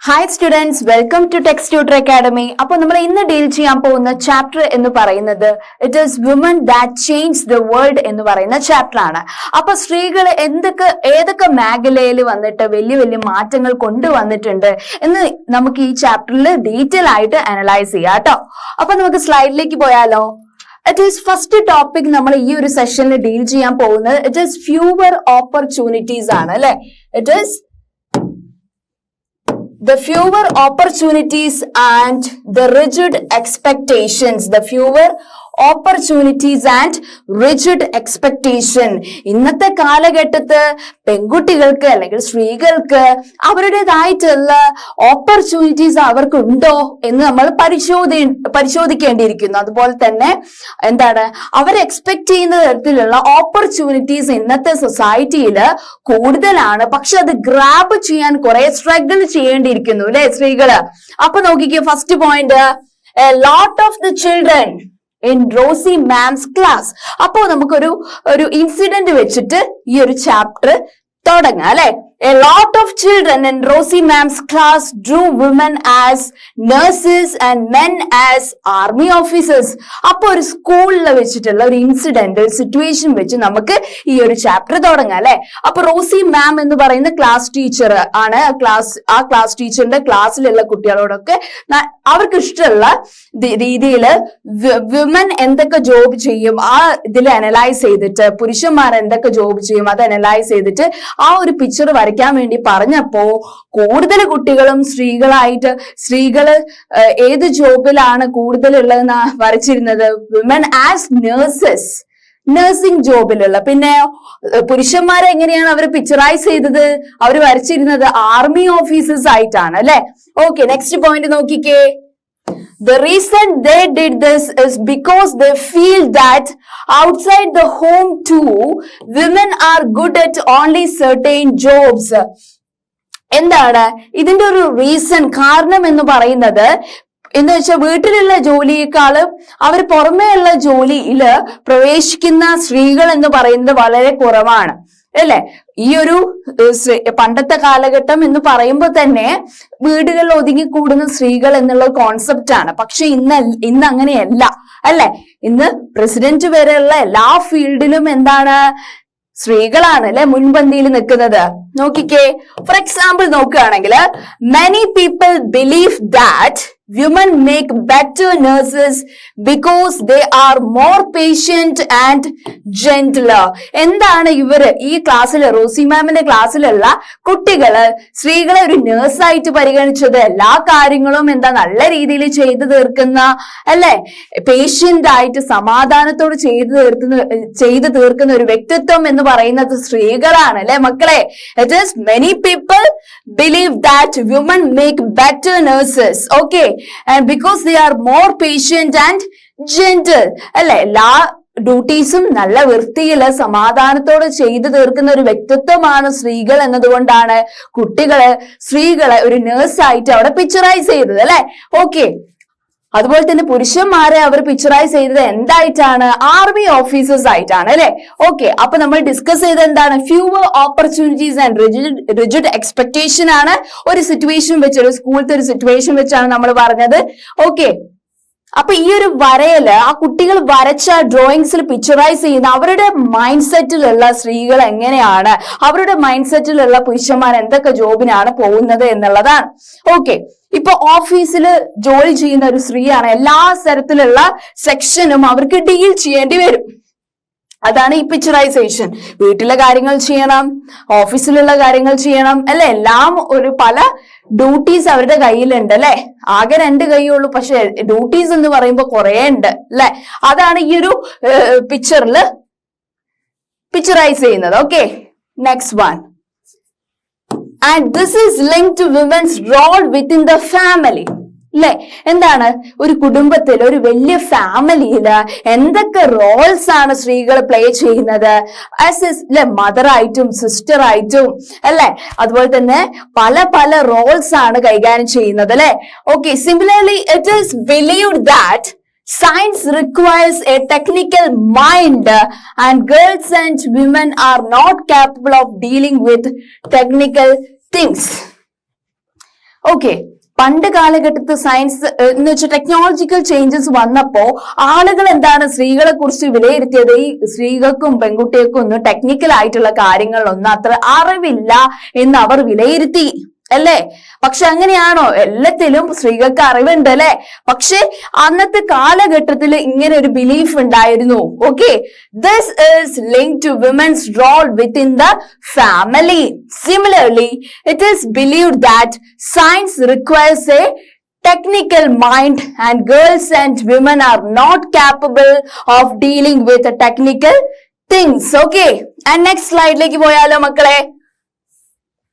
Hi students, welcome to text tutor academy. അപ്പോൾ നമ്മൾ ഇന്ന് ഡീൽ ചെയ്യാൻ പോകുന്ന ചാപ്റ്റർ എന്ന് പറയുന്നത് it is woman that change the world എന്ന് പറയുന്ന ചാപ്റ്റർ ആണ്. അപ്പൊ സ്ത്രീകൾ ഏതൊക്കെ മേഖലയിൽ വന്നിട്ട് വലിയ വലിയ മാറ്റങ്ങൾ കൊണ്ടുവന്നിട്ടുണ്ട് എന്ന് നമുക്ക് ഈ ചാപ്റ്ററിൽ ഡീറ്റെയിൽ ആയിട്ട് അനലൈസ് ചെയ്യാം കേട്ടോ. അപ്പൊ നമുക്ക് സ്ലൈഡിലേക്ക് പോയാലോ. ഇറ്റ് ഈസ് ഫസ്റ്റ് ടോപ്പിക് നമ്മൾ ഈ ഒരു സെഷനിൽ ഡീൽ ചെയ്യാൻ പോകുന്നത് ഇറ്റ് ഈസ് ഫ്യൂവർ ഓപ്പർച്യൂണിറ്റീസ് ആണ് അല്ലെ. It is the fewer opportunities and the rigid expectations. The fewer opportunities and rigid expectation. ഇന്നത്തെ കാലഘട്ടത്ത് പെൺകുട്ടികൾക്ക് അല്ലെങ്കിൽ സ്ത്രീകൾക്ക് അവരുടേതായിട്ടുള്ള ഓപ്പർച്യൂണിറ്റീസ് അവർക്ക് ഉണ്ടോ എന്ന് നമ്മൾ പരിശോധിക്കേണ്ടിയിരിക്കുന്നു. അതുപോലെ തന്നെ അവർ എക്സ്പെക്ട് ചെയ്യുന്ന തരത്തിലുള്ള ഓപ്പർച്യൂണിറ്റീസ് ഇന്നത്തെ സൊസൈറ്റിയിൽ കൂടുതലാണ്. പക്ഷെ അത് ഗ്രാബ് ചെയ്യാൻ കുറെ സ്ട്രഗിൾ ചെയ്യേണ്ടിയിരിക്കുന്നു അല്ലെ സ്ത്രീകള്. അപ്പൊ നോക്കിക്കേ, first point, a lot of the children in Rosie Ma'am's class. അപ്പോ നമുക്കൊരു ഇൻസിഡന്റ് വെച്ചിട്ട് ഈ ഒരു ചാപ്റ്റർ തുടങ്ങാം അല്ലെ. A lot of children in Rosie Ma'am's class drew women as nurses and men as army officers. അപ്പോൾ ഒരു സ്കൂളിൽ വെച്ചിട്ടുള്ള ഒരു ഇൻസിഡന്റ്, ഒരു സിറ്റുവേഷൻ വെച്ച് നമുക്ക് ഈ ഒരു ചാപ്റ്റർ തുടങ്ങാം അല്ലെ. അപ്പൊ റോസി മാം എന്ന് പറയുന്ന ക്ലാസ് ടീച്ചർ ആണ്. ആ ക്ലാസ് ടീച്ചറിന്റെ ക്ലാസ്സിലുള്ള കുട്ടികളോടൊക്കെ അവർക്ക് ഇഷ്ടമുള്ള രീതിയിൽ വിമൻ എന്തൊക്കെ ജോബ് ചെയ്യും ആ ഇതിൽ അനലൈസ് ചെയ്തിട്ട്, പുരുഷന്മാർ എന്തൊക്കെ ജോബ് ചെയ്യും അത് അനലൈസ് ചെയ്തിട്ട് ആ ഒരു പിക്ചർ വരയ്ക്കാൻ വേണ്ടി പറഞ്ഞപ്പോ കൂടുതൽ കുട്ടികളും സ്ത്രീകള് ഏത് ജോബിലാണ് കൂടുതലുള്ളതെന്ന് വരച്ചിരുന്നത്? വിമൻ ആസ് നേഴ്സസ്, നഴ്സിംഗ് ജോബിലുള്ള. പിന്നെ പുരുഷന്മാരെ എങ്ങനെയാണ് അവർ പിക്ചറൈസ് ചെയ്തത്? അവർ വരച്ചിരുന്നത് ആർമി ഓഫീസേഴ്സ് ആയിട്ടാണ് അല്ലെ. ഓക്കെ, നെക്സ്റ്റ് പോയിന്റ് നോക്കിക്കേ. The reason they did this is because they feel that outside the home too, women are good at only certain jobs. എന്താണ് ഇതിന്റെ ഒരു റീസൺ, കാരണം എന്ന് പറയുന്നത്? എന്ന് വെച്ചാൽ വീട്ടിലുള്ള ജോലിയേക്കാളും അവർ പുറമേയുള്ള ജോലിയിൽ പ്രവേശിക്കുന്ന സ്ത്രീകൾ എന്ന് പറയുന്നത് വളരെ കുറവാണ് അല്ലെ. ഈ ഒരു പണ്ടത്തെ കാലഘട്ടം എന്ന് പറയുമ്പോൾ തന്നെ വീടുകളിൽ ഒതുങ്ങിക്കൂടുന്ന സ്ത്രീകൾ എന്നുള്ള കോൺസെപ്റ്റ് ആണ്. പക്ഷെ ഇന്ന് അങ്ങനെയല്ല അല്ലെ. ഇന്ന് പ്രസിഡന്റ് വരെയുള്ള എല്ലാ ഫീൽഡിലും സ്ത്രീകളാണ് അല്ലെ മുൻപന്തിയിൽ നിൽക്കുന്നത്. നോക്കിക്കേ, ഫോർ എക്സാമ്പിൾ നോക്കുകയാണെങ്കിൽ many people believe that women make better nurses because they are more patient and gentler. എന്താണ് ഈ ക്ലാസ്സിൽ, റോസി മാമിന്റെ ക്ലാസ്സിലുള്ള കുട്ടികള് സ്ത്രീകളെ ഒരു നേഴ്സായിട്ട് പരിഗണിച്ചത്? എല്ലാ കാര്യങ്ങളും നല്ല രീതിയിൽ ചെയ്തു തീർക്കുന്ന അല്ലെ, പേഷ്യന്റ് ആയിട്ട് സമാധാനത്തോട് ചെയ്തു തീർക്കുന്ന ഒരു വ്യക്തിത്വം എന്ന് പറയുന്നത് സ്ത്രീകളാണ് അല്ലെ മക്കളെ. It is many people believe that women make better nurses, okay, and because they are more patient and gentle അല്ലെ. എല്ലാ ഡ്യൂട്ടീസും നല്ല വൃത്തിയില് സമാധാനത്തോടെ ചെയ്തു തീർക്കുന്ന ഒരു വ്യക്തിത്വമാണ് സ്ത്രീകൾ എന്നതുകൊണ്ടാണ് സ്ത്രീകളെ ഒരു നേഴ്സായിട്ട് അവിടെ പിക്ചറൈസ് ചെയ്തത് അല്ലെ. ഓക്കെ, അതുപോലെ തന്നെ പുരുഷന്മാരെ അവർ പിക്ചറൈസ് ചെയ്തത് എന്തായിട്ടാണ്? ആർമി ഓഫീസേഴ്സ് ആയിട്ടാണ് അല്ലെ. ഓക്കെ, അപ്പൊ നമ്മൾ ഡിസ്കസ് ചെയ്തത് എന്താണ്? Fewer opportunities and rigid expectation ആണ്. ഒരു സിറ്റുവേഷൻ വെച്ച്, ഒരു സ്കൂളത്തെ ഒരു സിറ്റുവേഷൻ വെച്ചാണ് നമ്മൾ പറഞ്ഞത്. ഓക്കെ, അപ്പൊ ഈ ഒരു വരയില് ആ കുട്ടികൾ വരച്ച ഡ്രോയിങ്സിൽ പിക്ചറൈസ് ചെയ്യുന്ന അവരുടെ മൈൻഡ് സെറ്റിലുള്ള സ്ത്രീകൾ എങ്ങനെയാണ്, അവരുടെ മൈൻഡ് സെറ്റിലുള്ള പുരുഷന്മാർ എന്തൊക്കെ ജോബിനാണ് പോകുന്നത് എന്നുള്ളതാണ്. ഓക്കെ, ഇപ്പൊ ഓഫീസിൽ ജോലി ചെയ്യുന്ന ഒരു സ്ത്രീയാണ്. എല്ലാ തരത്തിലുള്ള സെക്ഷനും അവർക്ക് ഡീൽ ചെയ്യേണ്ടി വരും. അതാണ് ഈ പിക്ചറൈസേഷൻ. വീട്ടിലെ കാര്യങ്ങൾ ചെയ്യണം, ഓഫീസിലുള്ള കാര്യങ്ങൾ ചെയ്യണം അല്ലെ. എല്ലാം പല ഡ്യൂട്ടീസ് അവരുടെ കയ്യിലുണ്ട് അല്ലെ. ആകെ 2 കൈയുള്ളൂ, പക്ഷെ ഡ്യൂട്ടീസ് എന്ന് പറയുമ്പോൾ കുറെ ഉണ്ട് അല്ലെ. അതാണ് ഈ ഒരു പിക്ചറിൽ പിക്ചറൈസ് ചെയ്യുന്നത്. Okay, next one. And this is linked to women's role within the family. അല്ലെ, എന്താണ് ഒരു കുടുംബത്തിൽ, ഒരു വലിയ ഫാമിലിയില് എന്തൊക്കെ റോൾസ് ആണ് സ്ത്രീകൾ പ്ലേ ചെയ്യുന്നത്? അല്ലെ, മദർ ആയിട്ടും സിസ്റ്റർ ആയിട്ടും അല്ലെ. അതുപോലെ തന്നെ പല റോൾസ് ആണ് കൈകാര്യം ചെയ്യുന്നത് അല്ലെ. Okay, similarly it is believed that science requires a technical mind and girls and women are not capable of dealing with technical things. Okay, പണ്ട് കാലഘട്ടത്ത് സയൻസ് എന്ന് വെച്ചാൽ ടെക്നോളജിക്കൽ ചേഞ്ചസ് വന്നപ്പോ ആളുകൾ എന്താണ് സ്ത്രീകളെ കുറിച്ച് വിലയിരുത്തിയത്? ഈ സ്ത്രീകൾക്കും പെൺകുട്ടികൾക്കും ഒന്നും ടെക്നിക്കൽ ആയിട്ടുള്ള കാര്യങ്ങളിലൊന്നും അത്ര അറിവില്ല എന്ന് അവർ വിലയിരുത്തി അല്ലേ? പക്ഷെ അങ്ങനെയാണോ? എല്ലാത്തിലും സ്ത്രീകൾക്ക് അറിവുണ്ട് അല്ലെ? പക്ഷെ അന്നത്തെ കാലഘട്ടത്തിൽ ഇങ്ങനെ ഒരു ബിലീഫ് ഉണ്ടായിരുന്നു. Okay, this is linked to women's role within the family. Similarly it is believed that science requires a technical mind and girls and women are not capable of dealing with the technical things. Okay, and next slide like പോയാലോ മക്കളെ?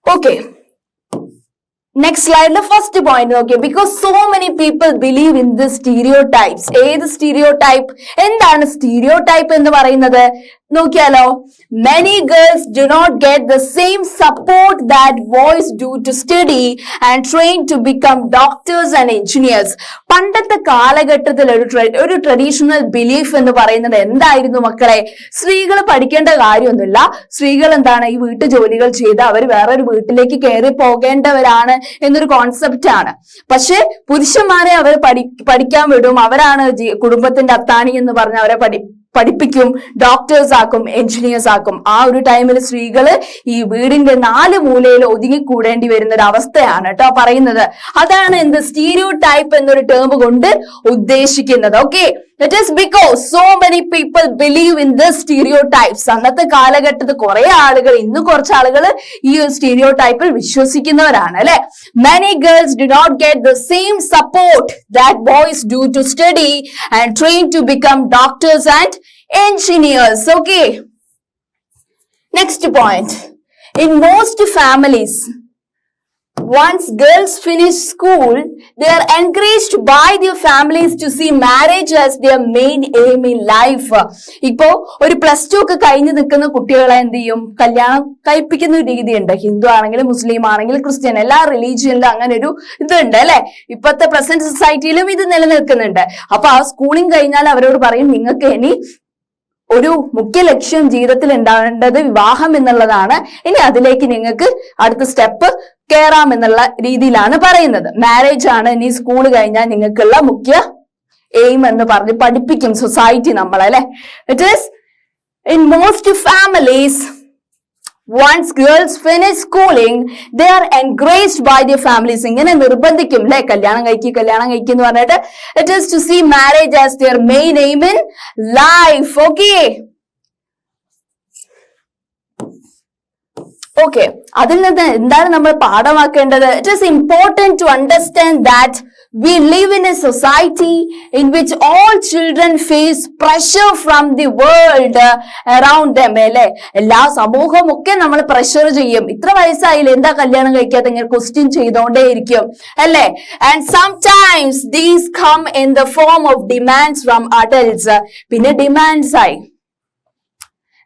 Okay, next slide, the first point. Okay, because so many people believe in the stereotypes. ഏത് stereotype? എന്താണ് stereotype എന്ന് പറയുന്നത്? നോക്കിയാലോ, many girls do not get the same support that boys do to study and train to become doctors and engineers. പണ്ടത്തെ കാലഘട്ടത്തിൽ ഒരു traditional belief എന്ന് പറയുന്നത് എന്തായിരുന്നു മക്കളെ? സ്ത്രീകൾ പഠിക്കേണ്ട കാര്യമൊന്നുമില്ല, സ്ത്രീകൾ എന്താണ് ഈ വീട്ടു ജോലികൾ ചെയ്ത് അവർ വേറൊരു വീട്ടിലേക്ക് കയറി പോകേണ്ടവരാണ് എന്നൊരു കോൺസെപ്റ്റ് ആണ്. പക്ഷെ പുരുഷന്മാരെ അവർ പഠിക്കാൻ വിടും, അവരാണ് കുടുംബത്തിന്റെ അത്താണി എന്ന് പറഞ്ഞ് അവരെ പഠിപ്പിക്കും, ഡോക്ടേഴ്സ് ആക്കും, എഞ്ചിനീയേഴ്സ് ആക്കും. ആ ഒരു ടൈമിൽ സ്ത്രീകള് ഈ വീടിന്റെ 4 മൂലയിൽ ഒതുങ്ങിക്കൂടേണ്ടി വരുന്ന ഒരു അവസ്ഥയാണ് കേട്ടോ പറയുന്നത്. അതാണ് എന്ത് സ്റ്റീരിയോ ടൈപ്പ് എന്നൊരു ടേം കൊണ്ട് ഉദ്ദേശിക്കുന്നത്. Okay, it is because so many people believe in this stereotypes. അന്നത്തെ കാലഘട്ടത്തിൽ കുറെ ആളുകൾ, ഇന്ന് കുറച്ച് ആളുകൾ ഈ സ്റ്റീരിയോ ടൈപ്പിൽ വിശ്വസിക്കുന്നവരാണ് അല്ലെ? Many girls do not get the same support that boys do to study and train to become doctors and engineers. Okay, next point. In most families, once girls finish school, they are encouraged by their families to see marriage as their main aim in life. ഇപ്പോ ഒരു +2 ഒക്കെ കഴിഞ്ഞ് നിൽക്കുന്ന കുട്ടികളെ എന്ത് ചെയ്യും? കല്യാണം കഴിപ്പിക്കുന്ന ഒരു രീതിയുണ്ട്. ഹിന്ദു ആണെങ്കിലും മുസ്ലിം ആണെങ്കിലും ക്രിസ്ത്യൻ, എല്ലാ റിലീജിയനിലും അങ്ങനെ ഒരു ഇതുണ്ട് അല്ലെ? ഇപ്പോഴത്തെ പ്രസന്റ് സൊസൈറ്റിയിലും ഇത് നിലനിൽക്കുന്നുണ്ട്. അപ്പൊ ആ സ്കൂളിംഗ് കഴിഞ്ഞാൽ അവരോട് പറയും, നിങ്ങൾക്ക് ഇനി ഒരു മുഖ്യ ലക്ഷ്യം ജീവിതത്തിൽ ഉണ്ടാവേണ്ടത് വിവാഹം എന്നുള്ളതാണ്. ഇനി അതിലേക്ക് നിങ്ങൾക്ക് അടുത്ത സ്റ്റെപ്പ് കയറാം എന്നുള്ള രീതിയിലാണ് പറയുന്നത്. മാരേജ് ആണ് ഇനി സ്കൂൾ കഴിഞ്ഞാൽ നിങ്ങൾക്കുള്ള മുഖ്യ എയിം എന്ന് പറഞ്ഞ് പഠിപ്പിക്കും സൊസൈറ്റി നമ്മളെ. It is in most families, once girls finish schooling, they are encouraged by their families. ഇങ്ങനെ നിർബന്ധിക്കും അല്ലെ? കല്യാണം കഴിക്കും എന്ന് പറഞ്ഞിട്ട്. It is to see marriage as their main aim in life. Okay, okay, അതിൽ നിന്ന് എന്താണ് നമ്മൾ പാഠമാക്കേണ്ടത്? It is important to understand that we live in a society in which all children face pressure from the world around them. അല്ലെ? എല്ലാ സമൂഹവും ഒക്കെ നമ്മൾ pressure ചെയ്യും. ഇത്ര വയസ്സായില്ലേ, എന്താ കല്യാണം കഴിക്കാതെ? ഇങ്ങനെ ക്വസ്റ്റ്യൻ ചെയ്തോണ്ടേയിരിക്കും അല്ലെ? And sometimes these come in the form of demands from adults. പിന്നെ ഡിമാൻഡ്സ് ആയി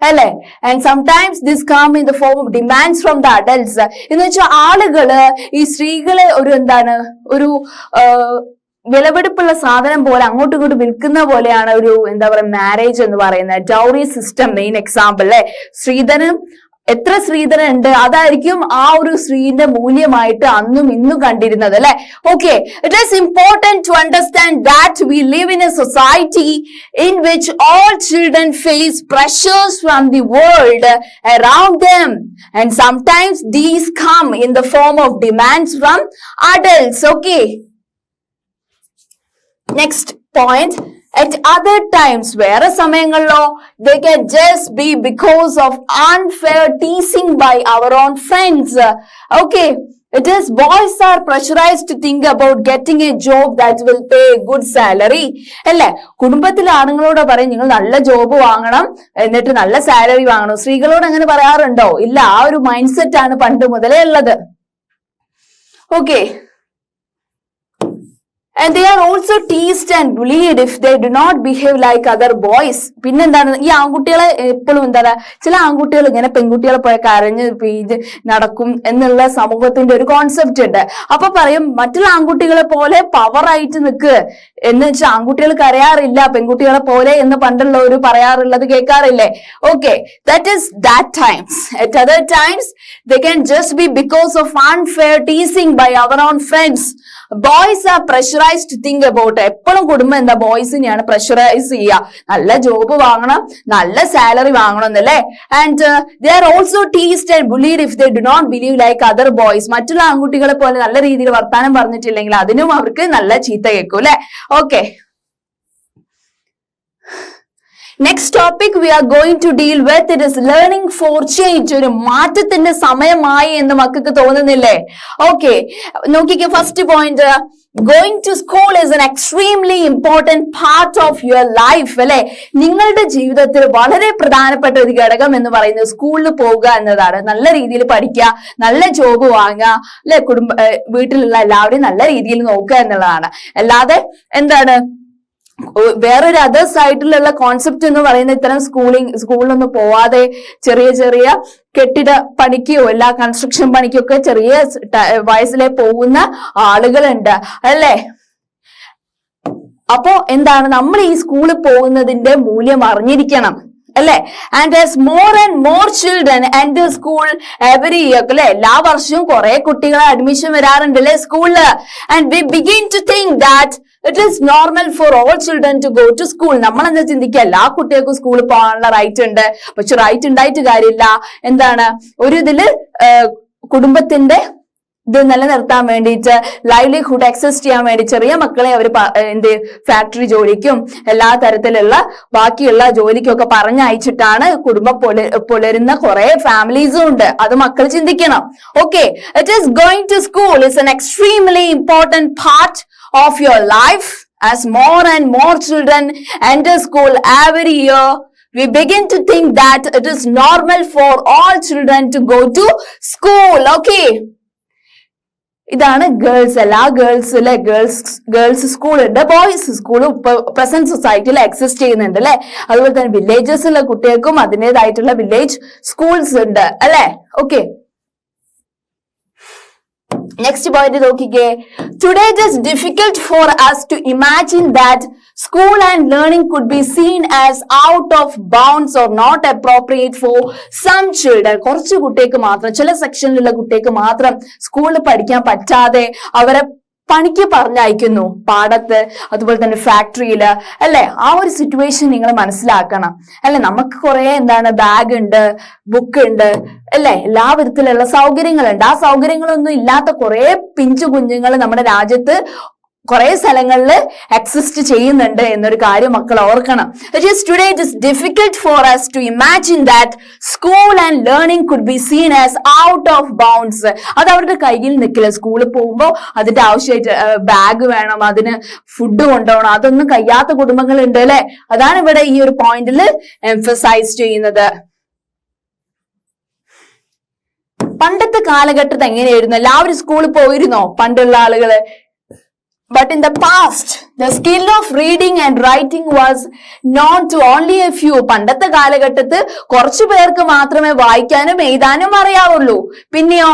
അല്ലെ? And sometimes this come in the form of demands from the adults. എന്ന് വെച്ചാൽ ആളുകള് ഈ സ്ത്രീകളെ ഒരു എന്താണ്, ഒരു വിലപിടിപ്പുള്ള സാധനം പോലെ അങ്ങോട്ടും ഇങ്ങോട്ടും വിൽക്കുന്ന പോലെയാണ് ഒരു എന്താ പറയുക മാരേജ് എന്ന് പറയുന്നത്. ഡൗറി സിസ്റ്റം മെയിൻ എക്സാമ്പിൾ അല്ലെ? സ്ത്രീധനം, എത്ര സ്ത്രീധനം ഉണ്ട് അതായിരിക്കും ആ ഒരു സ്ത്രീന്റെ മൂല്യമായിട്ട് അന്നും ഇന്നും കണ്ടിരുന്നത് അല്ലെ? Okay, it is important to understand that we live in a society in which all children face pressures from the world around them and sometimes these come in the form of demands from adults. Okay, next point. At other times, വേറെ സമയങ്ങളിലോ they can just be because of unfair teasing by our own friends. Okay, it is boys are pressurized to think about getting a job that will pay a good salary. അല്ലെ? കുടുംബത്തിലെ ആണുങ്ങളോട് പറയും, നിങ്ങൾ നല്ല job വാങ്ങണം, എന്നിട്ട് നല്ല salary വാങ്ങണം. സ്ത്രീകളോട് അങ്ങനെ പറയാറുണ്ടോ? ഇല്ല. ആ ഒരു മൈൻഡ് സെറ്റ് ആണ് പണ്ട് മുതലേ ഉള്ളത്. Okay, And they are also teased and bullied if they do not behave like other boys. പിന്നെന്താണ് ഈ ആൺകുട്ടികളെ എപ്പോഴും എന്താണ് ചില ആൺകുട്ടികൾ ഇങ്ങനെ പെൺകുട്ടികളെ പോയ കരഞ്ഞ് പീജ് നടക്കും എന്നുള്ള സമൂഹത്തിന്റെ ഒരു കോൺസെപ്റ്റ് ഉണ്ട്. അപ്പൊ പറയും മറ്റുള്ള ആൺകുട്ടികളെ പോലെ പവർ ആയിട്ട് നിൽക്ക് എന്ന് വെച്ചാൽ ആൺകുട്ടികൾ കരയാറില്ല പെൺകുട്ടികളെ പോലെ എന്ന് പണ്ടുള്ളവർ പറയാറുള്ളത് കേൾക്കാറില്ലേ? Okay, that is that times. At other times they can just be because of unfair teasing by our own friends. Boys are pressurized to think about. എപ്പോഴും കുടുംബം എന്താ ബോയ്സിനെയാണ് പ്രഷറൈസ് ചെയ്യുക, നല്ല ജോബ് വാങ്ങണം, നല്ല സാലറി വാങ്ങണം എന്നല്ലേ. And they are also teased and bullied if they do not believe like other boys. മറ്റുള്ള ആൺകുട്ടികളെ പോലെ നല്ല രീതിയിൽ വർത്താനം പറഞ്ഞിട്ടില്ലെങ്കിൽ അതിനും അവർക്ക് നല്ല ചീത്ത കേൾക്കും അല്ലെ. Okay, next topic we are going to deal with it is learning for change. ഒരു മാറ്റത്തിന്റെ സമയമായി എന്ന് മക്കൾക്ക് തോന്നുന്നില്ലേ? ഓക്കെ, നോക്കിക്കേ, first point, going to school is an extremely important part of your life. അല്ലെ, നിങ്ങളുടെ ജീവിതത്തിൽ വളരെ പ്രധാനപ്പെട്ട ഒരു ഘടകം എന്ന് പറയുന്നത് സ്കൂളിൽ പോവുക എന്നതാണ്. നല്ല രീതിയിൽ പഠിക്കുക, നല്ല ജോബ് വാങ്ങുക, അല്ലെ, വീട്ടിലുള്ള എല്ലാവരെയും നല്ല രീതിയിൽ നോക്കുക എന്നുള്ളതാണ്. അല്ലാതെ എന്താണ് വേറൊരു അതർ സൈഡിലുള്ള കോൺസെപ്റ്റ് എന്ന് പറയുന്ന ഇത്തരം സ്കൂളിലൊന്നും പോവാതെ ചെറിയ ചെറിയ കെട്ടിട പണിക്കോ എല്ലാ കൺസ്ട്രക്ഷൻ പണിക്കൊക്കെ ചെറിയ വയസ്സിലെ പോകുന്ന ആളുകളുണ്ട് അല്ലേ. അപ്പോ എന്താണ്, നമ്മൾ ഈ സ്കൂളിൽ പോകുന്നതിന്റെ മൂല്യം അറിഞ്ഞിരിക്കണം അല്ലെ. And as more and more children enter school every year, അല്ലെ, എല്ലാ വർഷവും കുറെ കുട്ടികളെ അഡ്മിഷൻ വരാറുണ്ട് അല്ലെ സ്കൂളില്. And we begin to think that it is normal for all children to go to school. നമ്മൾ എന്താ ചിന്തിക്കുക, എല്ലാ കുട്ടികൾക്കും സ്കൂളിൽ പോകാനുള്ള റൈറ്റ് ഉണ്ട്. പക്ഷെ റൈറ്റ് ഉണ്ടായിട്ട് കാര്യമില്ല. എന്താണ്, ഒരു ഇതില് കുടുംബത്തിന്റെ ഇത് നിലനിർത്താൻ വേണ്ടിയിട്ട്, ലൈവ്ലിഹുഡ് എക്സസ് ചെയ്യാൻ വേണ്ടി ചെറിയ മക്കളെ അവർ ഫാക്ടറി ജോലിക്കും എല്ലാ തരത്തിലുള്ള ബാക്കിയുള്ള ജോലിക്കും ഒക്കെ പറഞ്ഞയച്ചിട്ടാണ് കുടുംബം പുലരുന്ന കുറെ ഫാമിലീസും ഉണ്ട്. അത് മക്കൾ ചിന്തിക്കണം. Okay, it is going to school is an extremely important part of your life. As more and more children enter school every year, we begin to think that it is normal for all children to go to school. Okay, ഇതാണ് girls, എല്ലാ ഗേൾസിലെ girls school ഉണ്ട്, boys school present സൊസൈറ്റിയിൽ exist ചെയ്യുന്നുണ്ട് അല്ലെ. അതുപോലെ തന്നെ വില്ലേജസിലെ കുട്ടികൾക്കും അതിൻ്റെതായിട്ടുള്ള വില്ലേജ് സ്കൂൾസ് ഉണ്ട് അല്ലെ. ഓക്കെ, നെക്സ്റ്റ് പോയിന്റ് നോക്കിക്കേ. Today it is difficult for us to imagine that school and learning could be seen as out of bounds or not appropriate for some children. കുറച്ച് കുട്ടികൾക്ക് മാത്രം, ചില സെക്ഷനിലുള്ള കുട്ടികൾക്ക് മാത്രം സ്കൂളിൽ പഠിക്കാൻ പറ്റാതെ അവരെ പണിക്ക് പറഞ്ഞയക്കുന്നു, പാടത്ത് അതുപോലെ തന്നെ ഫാക്ടറിയില് അല്ലെ. ആ ഒരു സിറ്റുവേഷൻ നിങ്ങൾ മനസ്സിലാക്കണം അല്ലെ. നമുക്ക് കുറെ ബാഗ് ഉണ്ട്, ബുക്ക് ഉണ്ട് അല്ലെ, എല്ലാ വിധത്തിലുള്ള സൗകര്യങ്ങളുണ്ട്. ആ സൗകര്യങ്ങളൊന്നും ഇല്ലാത്ത കുറെ പിഞ്ചു കുഞ്ഞുങ്ങൾ നമ്മുടെ രാജ്യത്ത് കുറെ സ്ഥലങ്ങളിൽ എക്സിസ്റ്റ് ചെയ്യുന്നുണ്ട് എന്നൊരു കാര്യം മക്കൾ ഓർക്കണം. Today it is difficult for us to imagine that school and learning could be seen as out of bounds. അത് അവരുടെ കയ്യിൽ നിൽക്കില്ല. സ്കൂളിൽ പോകുമ്പോൾ അതിന്റെ ആവശ്യമായിട്ട് ബാഗ് വേണം, അതിന് ഫുഡ് കൊണ്ടുപോകണം, അതൊന്നും കഴിയാത്ത കുടുംബങ്ങളുണ്ട് അല്ലെ. അതാണ് ഇവിടെ ഈ ഒരു പോയിന്റിൽ എംഫസൈസ് ചെയ്യുന്നത്. പണ്ടത്തെ കാലഘട്ടത്തിൽ എങ്ങനെയായിരുന്നു? എല്ലാവരും സ്കൂളിൽ പോയിരുന്നോ പണ്ടുള്ള ആളുകള്? But in the past, the skill of reading and writing was known to only a few. പണ്ടത്തെ കാലഘട്ടത്തിൽ കുറച്ചു പേർക്ക് മാത്രമേ വായിക്കാനും എഴുതാനും അറിയാവുള്ളൂ. പിന്നെയോ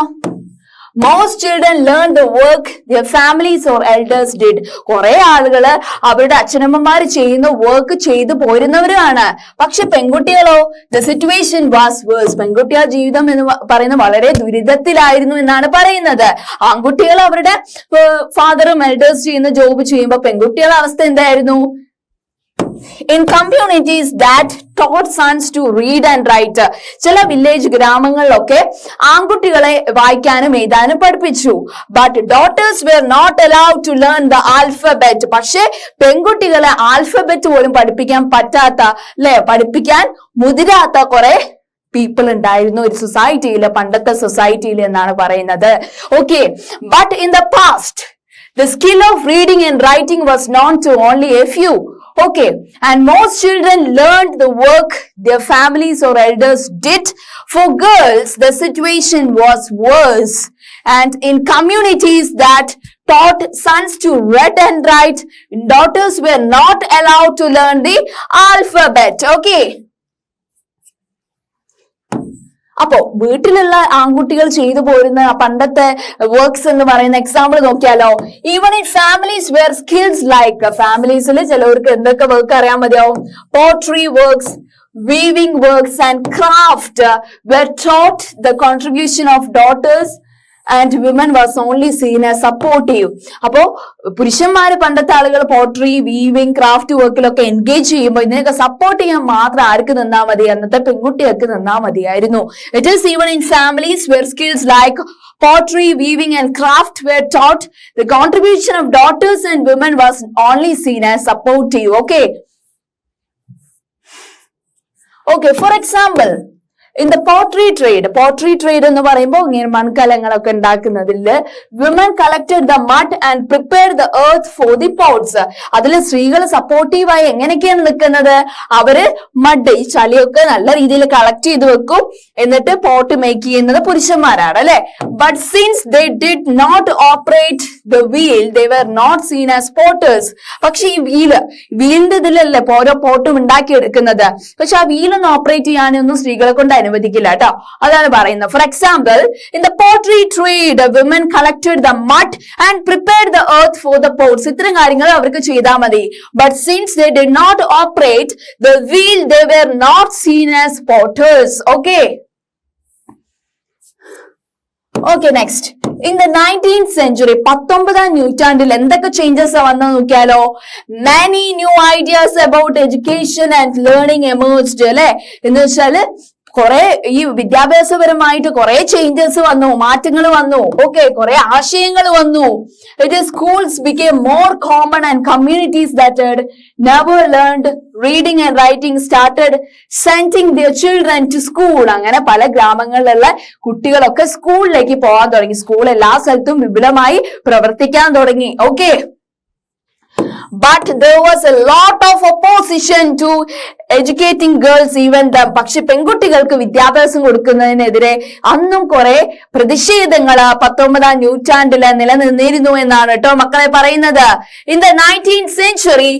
most children learn the work their families or elders did. കുറെ ആളുകള് അവരുടെ അച്ഛനമ്മമാര് ചെയ്യുന്ന വർക്ക് ചെയ്തു പോരുന്നവരാണ്. പക്ഷെ പെൺകുട്ടികളോ, the situation was worse. പെൺകുട്ടികളുടെ ജീവിതം എന്ന് പറയുന്നത് വളരെ ദുരിതത്തിലായിരുന്നു എന്നാണ് പറയുന്നത്. ആൺകുട്ടികൾ അവരുടെ ഫാദറും എൽഡേഴ്സ് ചെയ്യുന്ന ജോബ് ചെയ്യുമ്പോൾ പെൺകുട്ടികളുടെ അവസ്ഥ എന്തായിരുന്നു? In communities that taught sons to read and write, ചില വില്ലേജ് ഗ്രാമങ്ങളിലൊക്കെ ആൺകുട്ടികളെ വായിക്കാനും എഴുതാനും പഠിപ്പിച്ചു. But daughters were not allowed to learn the alphabet. പക്ഷെ പെൺകുട്ടികളെ ആൽഫബറ്റ് പോലും പഠിപ്പിക്കാൻ പറ്റാത്ത പഠിപ്പിക്കാൻ മുതിരാത്ത കുറെ പീപ്പിൾ ഉണ്ടായിരുന്നു ഒരു സൊസൈറ്റിയില്, പണ്ടത്തെ സൊസൈറ്റിയിൽ എന്നാണ് പറയുന്നത്. Okay, but in the past the skill of reading and writing was known to only a few. Okay, and most children learned the work their families or elders did. For girls, the situation was worse. And in communities that taught sons to read and write. Daughters were not allowed to learn the alphabet. Okay. അപ്പോ വീട്ടിലുള്ള ആൺകുട്ടികൾ ചെയ്തു പോരുന്ന പണ്ടത്തെ works എന്ന് പറയുന്ന example നോക്കിയാലോ. Even in families where skills like, ഫാമിലീസിൽ ചിലവർക്ക് എന്തൊക്കെ വർക്ക് അറിയാൻ മതിയാവും. Pottery works, weaving works and craft were taught. The contribution of daughters and women was only seen as supportive. അപ്പോ പുരുഷന്മാര് പണ്ടത്തെ ആളുകൾ പോട്രി, വീവിംഗ്, ക്രാഫ്റ്റ് വർക്കിലൊക്കെ എൻഗേജ് ചെയ്യുമ്പോൾ ഇതിനൊക്കെ സപ്പോർട്ട് ചെയ്യാൻ മാത്രം ആർക്ക് നിന്നാ മതി, അന്നത്തെ പെൺകുട്ടികൾക്ക് നിന്നാ മതിയായിരുന്നു. It is even in families where skills like pottery, weaving and craft were taught. The contribution of daughters and women was only seen as supportive. Okay, for example, in the pottery trade എന്ന് പറയുമ്പോൾ ഇങ്ങനെ മൺകലങ്ങളൊക്കെ ഉണ്ടാക്കുന്നതിൽ women collected the mud and prepared the earth for the pots. അതിൽ സ്ത്രീകൾ സപ്പോർട്ടീവായി എങ്ങനെയൊക്കെയാണ് നിൽക്കുന്നത്, അവര് mud, ഈ ചളിയൊക്കെ നല്ല രീതിയിൽ കളക്ട് ചെയ്ത് വെക്കും, എന്നിട്ട് പോട്ട് മേക്ക് ചെയ്യുന്നത് പുരുഷന്മാരാണ് അല്ലെ. But since they did not operate the wheel, they were not seen as potters. പക്ഷെ ഈ വീലിന്റെ ഇതിലല്ലേ ഓരോ പോട്ടും ഉണ്ടാക്കിയെടുക്കുന്നത്, പക്ഷെ ആ വീലൊന്നും ഓപ്പറേറ്റ് ചെയ്യാനൊന്നും സ്ത്രീകളെ കൊണ്ട് അനുവദിക്കില്ല കേട്ടോ. അതാണ് പറയുന്നത്. For example, in the pottery trade women collected the mud and prepared the earth for the pots. ഇത്തരം കാര്യങ്ങൾ അവർക്ക് ചെയ്താൽ മതി. But since they did not operate the wheel, they were not seen as potters. Okay, next. In the 19th century, 19ാം നൂറ്റാണ്ടിൽ എന്തൊക്കെ changes വന്നു നോക്കിയാലോ. Many new ideas about education and learning emerged. അല്ലെ, എന്ന് വെച്ചാല് കുറെ ഈ വിദ്യാഭ്യാസപരമായിട്ട് കുറെ ചേഞ്ചസ് വന്നു, മാറ്റങ്ങൾ വന്നു. ഓക്കെ, കുറെ ആശയങ്ങൾ വന്നു. Schools became more common and communities that had never learned reading and writing started sending their children to school. അങ്ങനെ പല ഗ്രാമങ്ങളിലുള്ള കുട്ടികളൊക്കെ സ്കൂളിലേക്ക് പോകാൻ തുടങ്ങി. സ്കൂൾ എല്ലാ സ്ഥലത്തും വിപുലമായി പ്രവർത്തിക്കാൻ തുടങ്ങി. Okay, but there was a lot of opposition to educating girls even then. പക്ഷെ പെൺകുട്ടികൾക്ക് വിദ്യാഭ്യാസം കൊടുക്കുന്നതിനെതിരെ അന്നും കുറെ പ്രതിഷേധങ്ങൾ 19ാം നൂറ്റാണ്ടില് നിലനിന്നിരുന്നു എന്നാണ് കേട്ടോ മക്കളെ പറയുന്നത്. In the 19th century,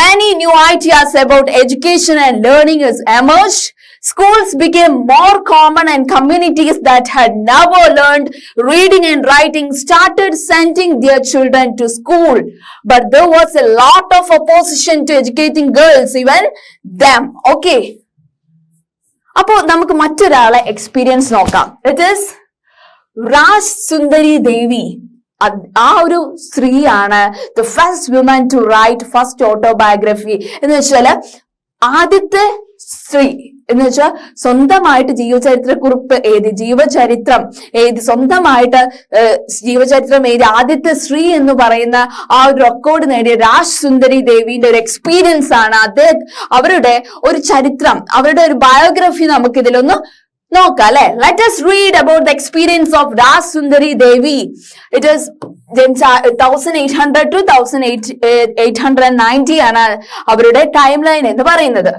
many new ideas about education and learning has emerged. Schools became more common and communities that had never learned reading and writing started sending their children to school. But there was a lot of opposition to educating girls, even them. Okay. അപ്പോൾ നമുക്ക് മറ്റൊരാളെ experience നോക്കാം. It is Raj സുന്ദരി ദേവി. ആ ഒരു സ്ത്രീയാണ് the first woman to write first autobiography. എന്ന് വെച്ചാല് ആദ്യത്തെ സ്ത്രീ എന്ന് വെച്ചാൽ സ്വന്തമായിട്ട് ജീവചരിത്രക്കുറിപ്പ് എഴുതി, സ്വന്തമായിട്ട് ജീവചരിത്രം എഴുതി ആദ്യത്തെ സ്ത്രീ എന്ന് പറയുന്ന ആ ഒരു റെക്കോർഡ് നേടിയ രാജ് സുന്ദരി ദേവിന്റെ ഒരു എക്സ്പീരിയൻസ് ആണ്. അവരുടെ ഒരു ചരിത്രം, അവരുടെ ഒരു ബയോഗ്രഫി നമുക്ക് ഇതിലൊന്ന് നോക്കാം അല്ലെ. Let us read about the experience of Raj Sundari Devi. It is 1800 to 1890 ആണ് അവരുടെ ടൈം ലൈൻ എന്ന് പറയുന്നത്.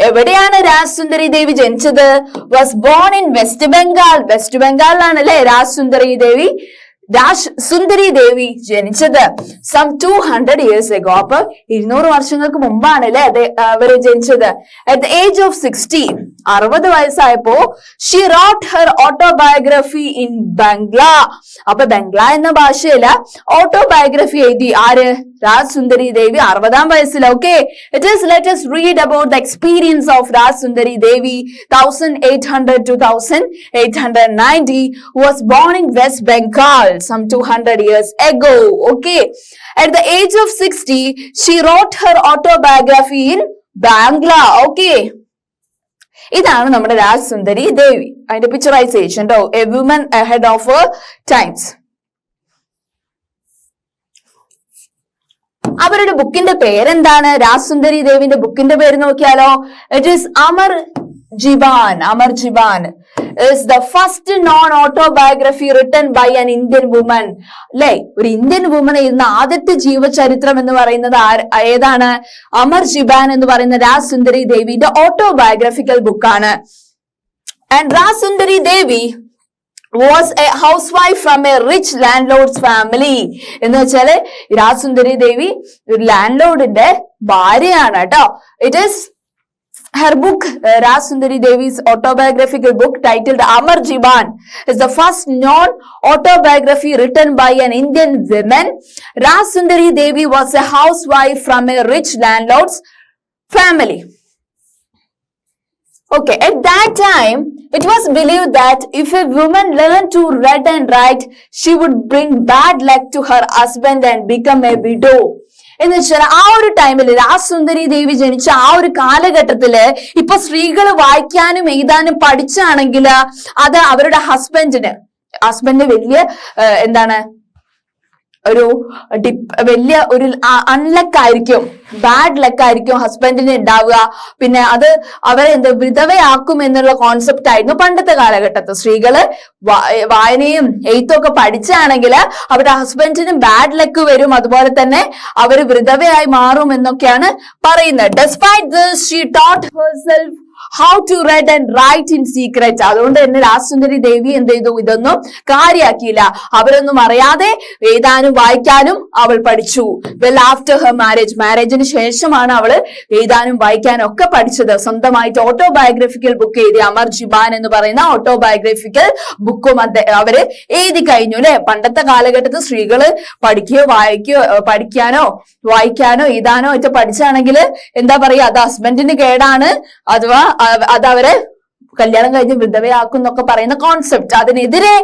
എവിടെയാണ് രാജ് സുന്ദരി ദേവി ജനിച്ചത്? Was born in West Bengal. West ബംഗാളിലാണ് അല്ലെ രാജ് സുന്ദരി ദേവി ജനിച്ചത്. Some 200 years ago. അപ്പൊ 200 വർഷങ്ങൾക്ക് മുമ്പാണ് അല്ലെ അവര് ജനിച്ചത്. At the age of 60, 60 വയസ്സായപ്പോ she wrote her autobiography in Bangla. അപ്പൊ ബംഗ്ല എന്ന ഭാഷയില് ഓട്ടോബയോഗ്രഫി എഴുതി ആര്? രാജ് സുന്ദരി ദേവി 60ാം വയസ്സിൽ. Okay, let us read about the experience of Raj Sundari Devi 1800 to 1890, who was born in West Bengal some 200 years ago. Okay, at the age of 60, she wrote her autobiography in Bangla. Okay, ഇതാണ് നമ്മുടെ രാജ് സുന്ദരി ദേവി. അതിന്റെ picturisation ട്ടോ. A woman ahead of her times. അവരുടെ ബുക്കിന്റെ പേരെന്താണ്? രാജ് സുന്ദരി ദേവിന്റെ ബുക്കിന്റെ പേര് നോക്കിയാലോ. It is Amar Jiban is the first non-autobiography written by an Indian woman. അല്ലെ, ഒരു ഇന്ത്യൻ വുമൺ എഴുതുന്ന ആദ്യത്തെ ജീവചരിത്രം എന്ന് പറയുന്നത് ഏതാണ്? അമർ ജിബാൻ എന്ന് പറയുന്ന രാജ് സുന്ദരി ദേവിന്റെ ഓട്ടോബയോഗ്രഫിക്കൽ ബുക്കാണ്. And Raj Sundari Devi was a housewife from a rich landlord's family. എന്ന് വെച്ചാല് രാജസുന്ദരി ദേവി ഒരു ലാൻഡ് ലോർഡിന്റെ ഭാര്യയാണ് കേട്ടോ. It is her book, Raj Sundari Devi's autobiographical book titled Amar Jeevan is the first non-autobiography written by an Indian woman. Raj Sundari Devi was a housewife from a rich landlord's family. Okay, at that time, it was believed that if a woman learned to read and write, she would bring bad luck to her husband and become a widow. എന്ന് വെച്ചാൽ ആ ഒരു ടൈമില് രാജസുന്ദരി ദേവി ജനിച്ച ആ ഒരു കാലഘട്ടത്തില് ഇപ്പൊ സ്ത്രീകൾ വായിക്കാനും എഴുതാനും പഠിച്ചാണെങ്കിൽ അത് അവരുടെ ഹസ്ബൻഡ് വലിയ എന്താണ് ഒരു വലിയ ഒരു അൺലക്കായിരിക്കും, ബാഡ് ലക്കായിരിക്കും ഹസ്ബൻഡിന് ഉണ്ടാവുക. പിന്നെ അത് അവരെ വിധവയാക്കും എന്നുള്ള കോൺസെപ്റ്റ് ആയിരുന്നു പണ്ടത്തെ കാലഘട്ടത്തിൽ. സ്ത്രീകള് വായനയും എഴുത്തും ഒക്കെ പഠിച്ചാണെങ്കിൽ അവരുടെ ഹസ്ബൻഡിന് ബാഡ് ലക്ക് വരും, അതുപോലെ തന്നെ അവര് വിധവയായി മാറും എന്നൊക്കെയാണ് പറയുന്നത്. Despite this, she taught herself how to read and write in secret. അതുകൊണ്ട് തന്നെ രാജസുന്ദരി ദേവി എന്ത് ചെയ്തു? ഇതൊന്നും കാര്യാക്കിയില്ല. അവരൊന്നും അറിയാതെ എഴുതാനും വായിക്കാനും അവൾ പഠിച്ചു. വെൽ ആഫ്റ്റർ ഹെർ മാരേജിന് ശേഷമാണ് അവള് എഴുതാനും വായിക്കാനും ഒക്കെ പഠിച്ചത്. സ്വന്തമായിട്ട് ഓട്ടോബയോഗ്രഫിക്കൽ ബുക്ക് എഴുതി. അമർ ജിബാൻ എന്ന് പറയുന്ന ഓട്ടോബയോഗ്രഫിക്കൽ ബുക്കും അവര് എഴുതി കഴിഞ്ഞു അല്ലെ. പണ്ടത്തെ കാലഘട്ടത്തിൽ സ്ത്രീകള് പഠിക്കാനോ വായിക്കാനോ എഴുതാനോ ഒക്കെ പഠിച്ചാണെങ്കിൽ എന്താ പറയാ, അത് ഹസ്ബൻഡിന് കേടാണ്, അഥവാ അത് അവരെ കല്യാണം കഴിഞ്ഞ് വിധവയാക്കും എന്നൊക്കെ പറയുന്ന കോൺസെപ്റ്റ്. അതിനെതിരെ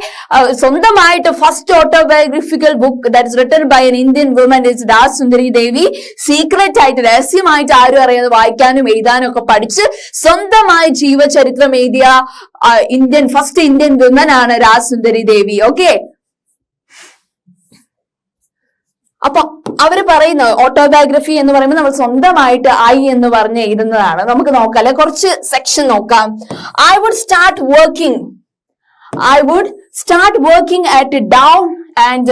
സ്വന്തമായിട്ട് first autobiographical book that is written by an Indian woman is Raj Sundari Devi. Secret ആയിട്ട് രഹസ്യമായിട്ട് ആരും അറിയാതെ വായിക്കാനും എഴുതാനും ഒക്കെ പഠിച്ച് സ്വന്തമായി ജീവചരിത്രം എഴുതിയ ഫസ്റ്റ് ഇന്ത്യൻ വുമൻ ആണ് രാജ് സുന്ദരി ദേവി. ഓക്കെ, അപ്പൊ അവര് പറയുന്ന ഓട്ടോബയോഗ്രഫി എന്ന് പറയുമ്പോൾ നമ്മൾ സ്വന്തമായിട്ട് എന്ന് പറഞ്ഞ് എഴുതുന്നതാണ്. നമുക്ക് നോക്കാം അല്ലെ, കുറച്ച് സെക്ഷൻ നോക്കാം. I would start working at dawn and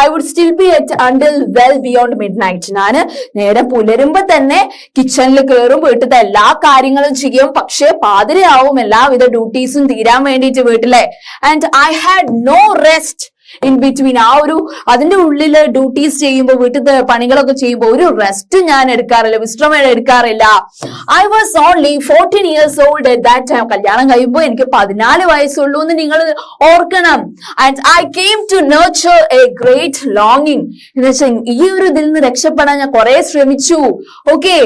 I would still be at until well beyond midnight. ഞാന് നേരെ പുലരുമ്പോ തന്നെ കിച്ചണിൽ കയറും, വീട്ടിലത്തെ എല്ലാ കാര്യങ്ങളും ചെയ്യും. പക്ഷെ പാതിരയാവും എല്ലാവിധ ഡ്യൂട്ടീസും തീരാൻ വേണ്ടിയിട്ട് വീട്ടിലെ. And I had no rest in between. ആ ഒരു അതിന്റെ ഉള്ളില് ഡ്യൂട്ടീസ് ചെയ്യുമ്പോൾ, വീട്ടിലത്തെ പണികളൊക്കെ ചെയ്യുമ്പോൾ ഒരു റെസ്റ്റ് ഞാൻ എടുക്കാറില്ല, വിശ്രമം എടുക്കാറില്ല. I was only 14 years old at that time. കല്യാണം കഴിയുമ്പോൾ എനിക്ക് 14 വയസ്സുള്ളൂ എന്ന് നിങ്ങൾ ഓർക്കണം. And I came to nurture a great ലോങ്ങിങ്. എന്ന് വെച്ചാൽ ഈ ഒരു ഇതിൽ നിന്ന് രക്ഷപ്പെടാൻ ഞാൻ കുറെ ശ്രമിച്ചു. Okay,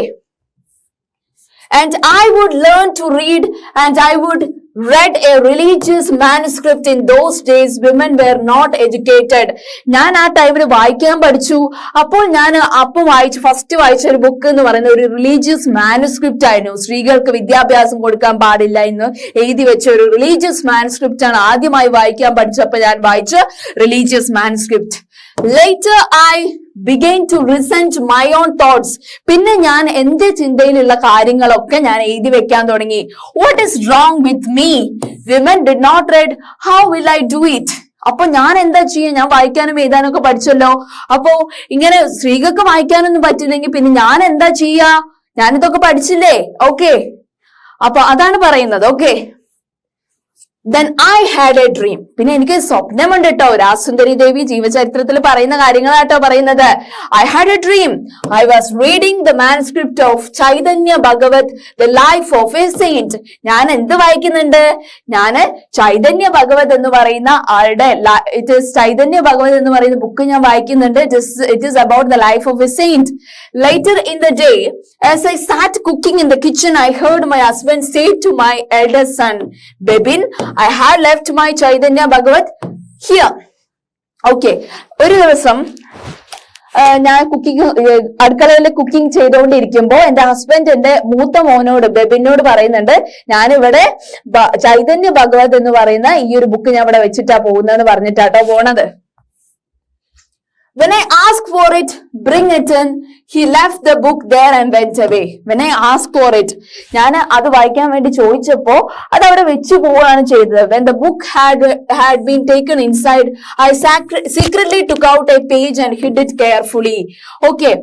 and I would learn to read and I would read a religious manuscript. In those days women were not educated. ഞാൻ ആ ടൈമിൽ വായിക്കാൻ പഠിച്ചു. അപ്പോൾ ഞാൻ ഫസ്റ്റ് വായിച്ച ഒരു ബുക്ക് എന്ന് പറയുന്ന ഒരു റിലീജിയസ് മാനുസ്ക്രിപ്റ്റ് ആയിരുന്നു. സ്ത്രീകൾക്ക് വിദ്യാഭ്യാസം കൊടുക്കാൻ പാടില്ല എന്ന് എഴുതി വെച്ച ഒരു റിലീജിയസ് മാനുസ്ക്രിപ്റ്റ് ആണ് ആദ്യമായി വായിക്കാൻ പഠിച്ചപ്പോൾ ഞാൻ വായിച്ച religious manuscript. Later I began to resent my own thoughts. പിന്നെ ഞാൻ എന്റെ ചിന്തയിലുള്ള കാര്യങ്ങളൊക്കെ ഞാൻ എഴുതി വെക്കാൻ തുടങ്ങി. What is wrong with me? Women did not read. How will I do it? അപ്പൊ ഞാൻ എന്താ ചെയ്യാ? ഞാൻ വായിക്കാനും എഴുതാനൊക്കെ പഠിച്ചല്ലോ. അപ്പോ ഇങ്ങനെ സ്ത്രീകൾക്ക് വായിക്കാനൊന്നും പറ്റില്ലെങ്കിൽ പിന്നെ ഞാൻ എന്താ ചെയ്യാ? ഞാനിതൊക്കെ പഠിച്ചില്ലേ? ഓക്കെ, അപ്പൊ അതാണ് പറയുന്നത്. Okay, then I had a dream. പിന്നെ എനിക്ക് സ്വപ്നമുണ്ട് കേട്ടോ. രാജസുന്ദരി ദേവി ജീവചരിത്രത്തിൽ പറയുന്ന കാര്യങ്ങളാട്ടോ പറയുന്നത്. I had a dream. I was reading the manuscript of Chaitanya Bhagavat, the life of a saint. ഞാൻ എന്ത് വായിക്കുന്നുണ്ട്? ഞാന് ചൈതന്യ ഭഗവത് എന്ന് പറയുന്ന ആളുടെ ചൈതന്യ ഭഗവത് എന്ന് പറയുന്ന ബുക്ക് ഞാൻ വായിക്കുന്നുണ്ട്. It is about the life of a saint. Later in the day, as I sat cooking in the kitchen, I heard my husband say to my eldest son, Bebin, I had left my Chaitanya Bhagavat here. Okay, ഒരു ദിവസം ഞാൻ അടുക്കളയിൽ cooking ചെയ്തുകൊണ്ടിരിക്കുമ്പോ എന്റെ husband എന്റെ മൂത്ത മോനോട് ബെബിനോട് പറയുന്നുണ്ട്, ഞാനിവിടെ ചൈതന്യ ഭഗവത് എന്ന് പറയുന്ന ഈ ഒരു ബുക്ക് ഞാൻ ഇവിടെ വെച്ചിട്ടാ പോകുന്നതെന്ന് പറഞ്ഞിട്ടാട്ടോ പോണത്. When I asked for it, bring it in. He left the book there and went away. When I asked for it, ഞാൻ അത് വായിക്കാൻ വേണ്ടി ചോദിച്ചപ്പോ അത് അവിടെ വെച്ചു പോവുകയാണ് ചെയ്തത്. When the book had been taken inside, I secretly took out a page and hid it carefully. Okay,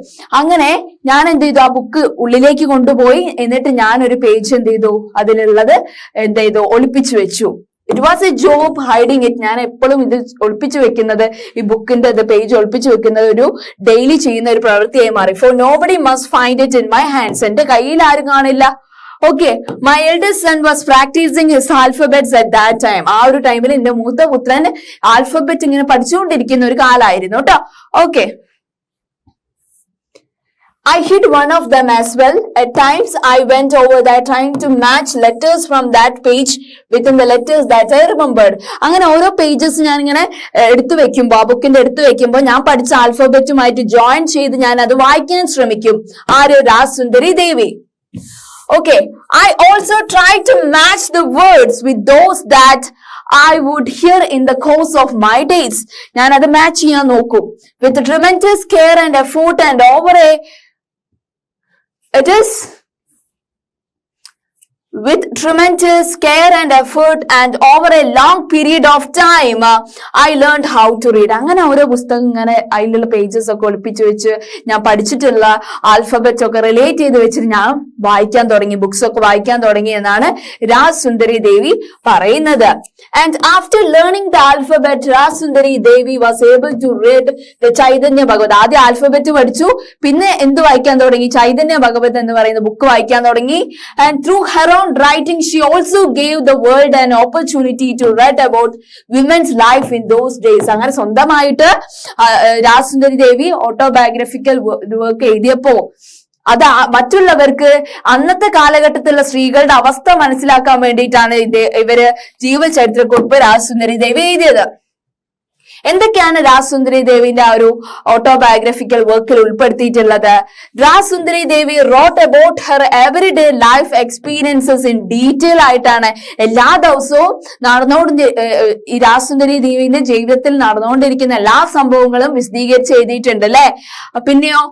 അങ്ങനെ ഞാൻ എന്ത് ചെയ്തു? ആ ബുക്ക് ഉള്ളിലേക്ക് കൊണ്ടുപോയി. എന്നിട്ട് ഞാൻ ഒരു പേജ് എന്ത് ചെയ്തു? അതിലുള്ളത് എന്ത് ചെയ്തു? ഒളിപ്പിച്ചു വെച്ചു. It was A job hiding it. ഞാൻ എപ്പോഴും ഇത് ഒളിപ്പിച്ചു വെക്കുന്നത്, ഈ ബുക്കിന്റെ പേജ് ഒളിപ്പിച്ചു വെക്കുന്നത് ഒരു ഡെയിലി ചെയ്യുന്ന ഒരു പ്രവൃത്തിയായി മാറി. For nobody must find it in my hands. എന്റെ കയ്യിൽ ആരും കാണില്ല. Okay, my eldest son was practising his alphabets at that time. ആ ഒരു ടൈമിൽ എന്റെ മൂത്ത പുത്രൻ ആൽഫബറ്റ് ഇങ്ങനെ പഠിച്ചുകൊണ്ടിരിക്കുന്ന ഒരു കാലമായിരുന്നു കേട്ടോ. Okay, I hid one of them as well. At times I went over that trying to match letters from that page within the letters that I remembered. അങ്ങനെ ഓരോ പേജസ് ഞാൻ ഇങ്ങനെ എടുത്തു വെക്കുമ്പോ, ആ ബുക്കിന്റെ എടുത്തു വെക്കുമ്പോ ഞാൻ പഠിച്ച ആൽഫബറ്റുമായിട്ട് ജോയിൻ ചെയ്ത് ഞാൻ അത് വായിക്കാൻ ശ്രമിക്കും. ആര്? രാസുന്ദരി ദേവി. Okay, I also tried to match the words with those that I would hear in the course of my days. ഞാൻ അത് മാച്ച് ചെയ്യാൻ നോക്കും. With tremendous care and effort and over with tremendous care and effort and over a long period of time, I learned how to read. അങ്ങനെ ഓരോ പുസ്തകം ഇങ്ങനെ അതിലുള്ള pages ഒക്കെ ഒളിപ്പിച്ചു വെച്ച് ഞാൻ പഠിച്ചിട്ടുള്ള ആൽഫബറ്റ് ഒക്കെ റിലേറ്റ് ചെയ്ത് വെച്ചിട്ട് ഞാൻ വായിക്കാൻ തുടങ്ങി, ബുക്സ് ഒക്കെ വായിക്കാൻ തുടങ്ങി എന്നാണ് രാസുന്ദരി ദേവി പറയുന്നത്. And after learning the alphabet, Rasundari Devi was able to read the Chaitanya Bhagavat. ആദ്യം ആൽഫബറ്റ് പഠിച്ചു, പിന്നെ എന്ത് വായിക്കാൻ തുടങ്ങി? ചൈതന്യ ഭഗവത് എന്ന് പറയുന്ന ബുക്ക് വായിക്കാൻ തുടങ്ങി. And through her own writing, she also gave the world an opportunity to read about women's life in those days. അങ്ങനെ സ്വന്തമായിട്ട് രാസുന്ദരി ദേവി ഓട്ടോബയോഗ്രഫിക്കൽ വർക്ക് എഴുതിയപ്പോ അത് മറ്റുള്ളവർക്ക് അന്നത്തെ കാലഘട്ടത്തിലുള്ള സ്ത്രീകളുടെ അവസ്ഥ മനസ്സിലാക്കാൻ വേണ്ടിയിട്ടാണ് ഇവര് ജീവചരിത്രക്കുറിപ്പ് രാസുന്ദരി ദേവി എഴുതിയത്. എന്തൊക്കെയാണ് രാസുന്ദരി ദേവിന്റെ ആ ഒരു ഓട്ടോബയോഗ്രഫിക്കൽ വർക്കിൽ ഉൾപ്പെടുത്തിയിട്ടുള്ളത്? Rassundari Devi wrote about her every day life experiences in detail ആയിട്ടാണ് എല്ലാ ദിവസവും ഈ രാസുന്ദരി ദേവിന്റെ ജീവിതത്തിൽ നടന്നുകൊണ്ടിരിക്കുന്ന എല്ലാ സംഭവങ്ങളും വിശദീകരിച്ച് എഴുതിയിട്ടുണ്ട് അല്ലെ. പിന്നെയോ,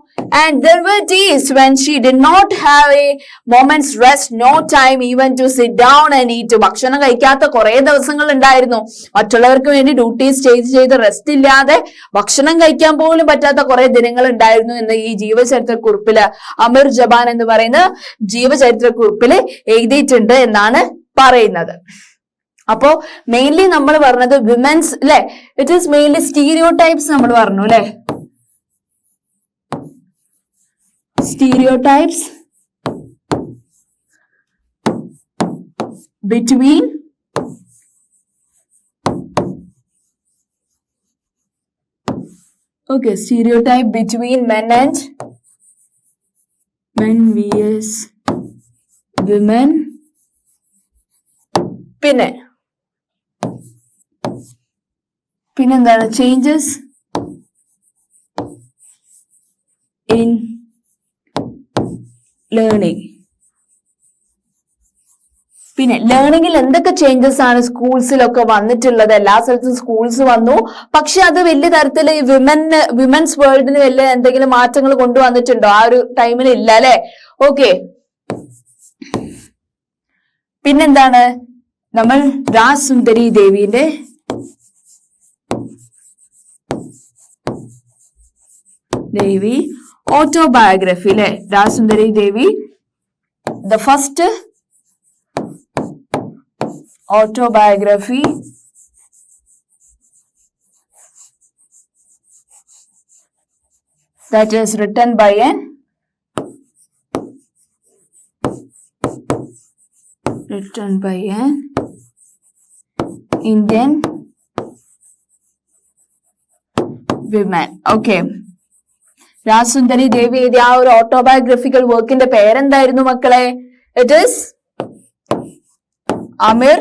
and there were days when she did not have a moment's rest, no time even to sit down and eat. ഭക്ഷണം കഴിക്കാത്ത കുറെ ദിവസങ്ങൾ ഉണ്ടായിരുന്നു. മറ്റുള്ളവർക്ക് വേണ്ടി ഡ്യൂട്ടീസ് ചെയ്ത് റെസ്റ്റ് ഇല്ലാതെ ഭക്ഷണം കഴിക്കാൻ പോലും പറ്റാത്ത കുറെ ദിനങ്ങൾ ഉണ്ടായിരുന്നു എന്ന് ഈ ജീവചരിത്രക്കുറിപ്പില് അമീർ ജബാൻ എന്ന് പറയുന്ന ജീവചരിത്രക്കുറിപ്പില് എഴുതിയിട്ടുണ്ട് എന്നാണ് പറയുന്നത്. അപ്പോ മെയിൻലി നമ്മൾ പറഞ്ഞത് വിമൻസ് അല്ലെ, it is mainly stereo types നമ്മൾ പറഞ്ഞു അല്ലെ. Stereotypes between stereotype between men vs women. പിന്നെന്താണ്? Changes in learning. പിന്നെ ലേണിംഗിൽ എന്തൊക്കെ ചേഞ്ചസ് ആണ് സ്കൂൾസിലൊക്കെ വന്നിട്ടുള്ളത്? എല്ലാ സ്ഥലത്തും സ്കൂൾസ് വന്നു, പക്ഷെ അത് വലിയ തരത്തിൽ വിമൻസ് വേൾഡിന് വലിയ എന്തെങ്കിലും മാറ്റങ്ങൾ കൊണ്ടുവന്നിട്ടുണ്ടോ? ആ ഒരു ടൈമിൽ ഇല്ല അല്ലെ. ഓക്കെ, പിന്നെന്താണ്? നമ്മൾ രാസുന്ദരി ദേവിന്റെ autobiography le Rasundari Devi, the first autobiography that is written by an Indian woman. Okay, രാസുന്ദരി ദേവി എഴുതിയ ആ ഒരു ഓട്ടോബയോഗ്രഫിക്കൽ വർക്കിന്റെ പേരെന്തായിരുന്നു മക്കളെ? ഇറ്റ് ഈസ് അമീർ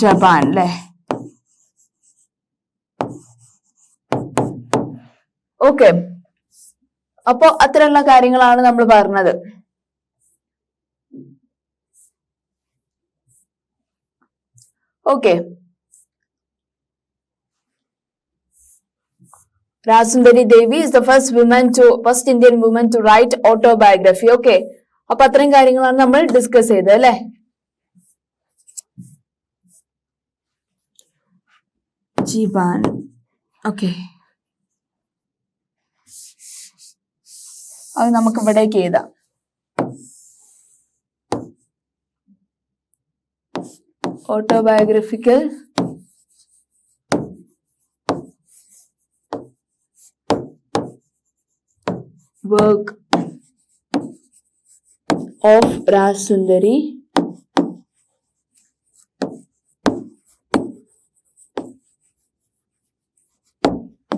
ജബാൻ അല്ലെ. ഓക്കെ, അപ്പോ അത്തരമുള്ള കാര്യങ്ങളാണ് നമ്മൾ പറഞ്ഞത്. Okay, Rasundari Devi is the first Indian woman to write autobiography. Okay, അപ്പൊ അത്രയും കാര്യങ്ങളാണ് നമ്മൾ ഡിസ്കസ് ചെയ്തത് അല്ലെ. ജീബാൻ. ഓക്കെ, അത് നമുക്ക് ഇവിടേക്ക് എഴുതാം. autobiographical work of Rajsundari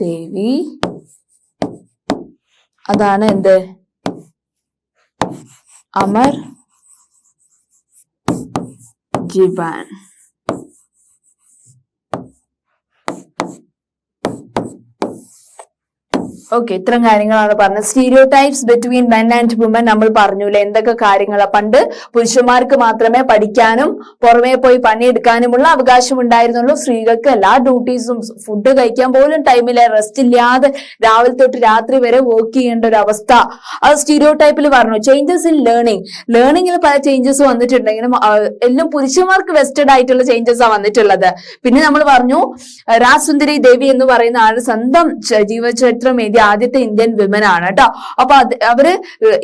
Devi. അതാണ് എന്ത്? അമർ ജിബാൻ. ഓക്കെ, ഇത്തരം കാര്യങ്ങളാണ് പറഞ്ഞത്. Stereotypes between men and woman നമ്മൾ പറഞ്ഞൂല്ലേ എന്തൊക്കെ കാര്യങ്ങളാ. പണ്ട് പുരുഷന്മാർക്ക് മാത്രമേ പഠിക്കാനും പുറമെ പോയി പണിയെടുക്കാനുമുള്ള അവകാശം ഉണ്ടായിരുന്നുള്ളൂ. സ്ത്രീകൾക്ക് എല്ലാ ഡ്യൂട്ടീസും, ഫുഡ് കഴിക്കാൻ പോലും ടൈമില്ല, റെസ്റ്റ് ഇല്ലാതെ രാവിലെ തൊട്ട് രാത്രി വരെ വർക്ക് ചെയ്യേണ്ട ഒരു അവസ്ഥ, അത് സ്റ്റീരിയോടൈപ്പിൽ പറഞ്ഞു. ചേഞ്ചസ് ഇൻ ലേണിംഗിൽ പല ചേഞ്ചസ് വന്നിട്ടുണ്ടെങ്കിലും എല്ലാം പുരുഷന്മാർക്ക് വെസ്റ്റഡ് ആയിട്ടുള്ള ചേഞ്ചസ് ആ വന്നിട്ടുള്ളത്. പിന്നെ നമ്മൾ പറഞ്ഞു രാജസുന്ദരി ദേവി എന്ന് പറയുന്ന ആൾ സ്വന്തം ജീവചരിത്രം എഴുതിയ ആദ്യത്തെ ഇന്ത്യൻ വിമൻ ആണ് കേട്ടോ. അപ്പൊ അവര്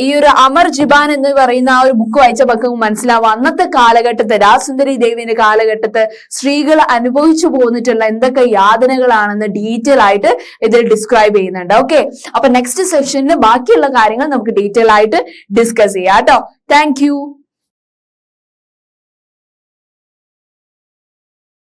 ഈ ഒരു അമർ ജിബാൻ എന്ന് പറയുന്ന ആ ഒരു ബുക്ക് വായിച്ചപ്പോൾ മനസ്സിലാവും അന്നത്തെ കാലഘട്ടത്തെ, രാജസുന്ദരി ദേവിന്റെ കാലഘട്ടത്ത് സ്ത്രീകൾ അനുഭവിച്ചു പോന്നിട്ടുള്ള എന്തൊക്കെ യാതനകളാണെന്ന് ഡീറ്റെയിൽ ആയിട്ട് ഇതിൽ ഡിസ്ക്രൈബ് ചെയ്യുന്നുണ്ട്. ഓക്കെ, അപ്പൊ നെക്സ്റ്റ് സെഷനിൽ ബാക്കിയുള്ള കാര്യങ്ങൾ നമുക്ക് ഡീറ്റെയിൽ ആയിട്ട് ഡിസ്കസ് ചെയ്യാം കേട്ടോ. Thank you.